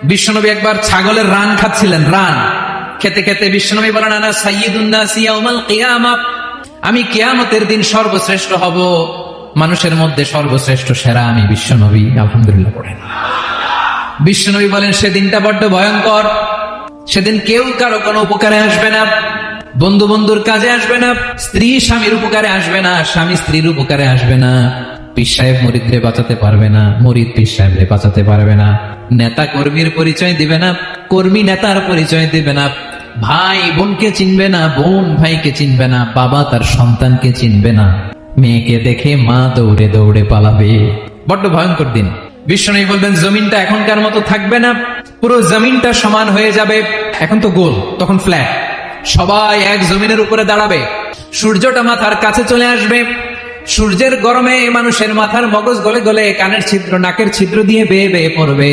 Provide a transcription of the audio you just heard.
বিশ্বনবী একবার ছাগলের রান খাচ্ছিলেন। রান খেতে খেতে বিশ্বনবী বলেন, আনা সাইয়্যিদুন নাসি ইয়াউমাল কিয়ামাহ, আমি কিয়ামতের দিন সর্বশ্রেষ্ঠ হব, মানুষের মধ্যে সর্বশ্রেষ্ঠ সেরা আমি বিশ্বনবী। আলহামদুলিল্লাহ পড়েন। বিশ্বনবী বলেন, সেদিনটা বড্ড ভয়ঙ্কর। সেদিন কেউ কারো কোনো উপকারে আসবে না, বন্ধু বন্ধুর কাজে আসবে না, স্ত্রী স্বামীর উপকারে আসবে না, স্বামী স্ত্রীর উপকারে আসবে না, পীর সাহেব মুরিদকে বাঁচাতে পারবে না, মুরিদ পীর সাহেবকে বাঁচাতে পারবে না, নেতা কর্মীর পরিচয় দিবে না, কর্মী নেতার পরিচয় দিবে না, ভাই বোনকে চিনবে না, বোন ভাইকে চিনবে না, বাবা তার সন্তানকে চিনবে না, মেয়েকে দেখে মা দৌড়ে দৌড়ে পালাবে। বড্ড ভয়ঙ্কর দিন। বিশ্বনবী বলবেন, জমিনটা এখনকার মতো থাকবে না, পুরো জমিনটা সমান হয়ে যাবে। এখন তো গোল, তখন ফ্ল্যাট, সবাই এক জমিনের উপরে দাঁড়াবে। সূর্যটা মাথার কাছে চলে আসবে, সূর্যের গরমে মানুষের মাথার মগজ গলে গলে কানের ছিদ্র নাকের ছিদ্র দিয়ে বেয়ে বেয়ে পড়বে।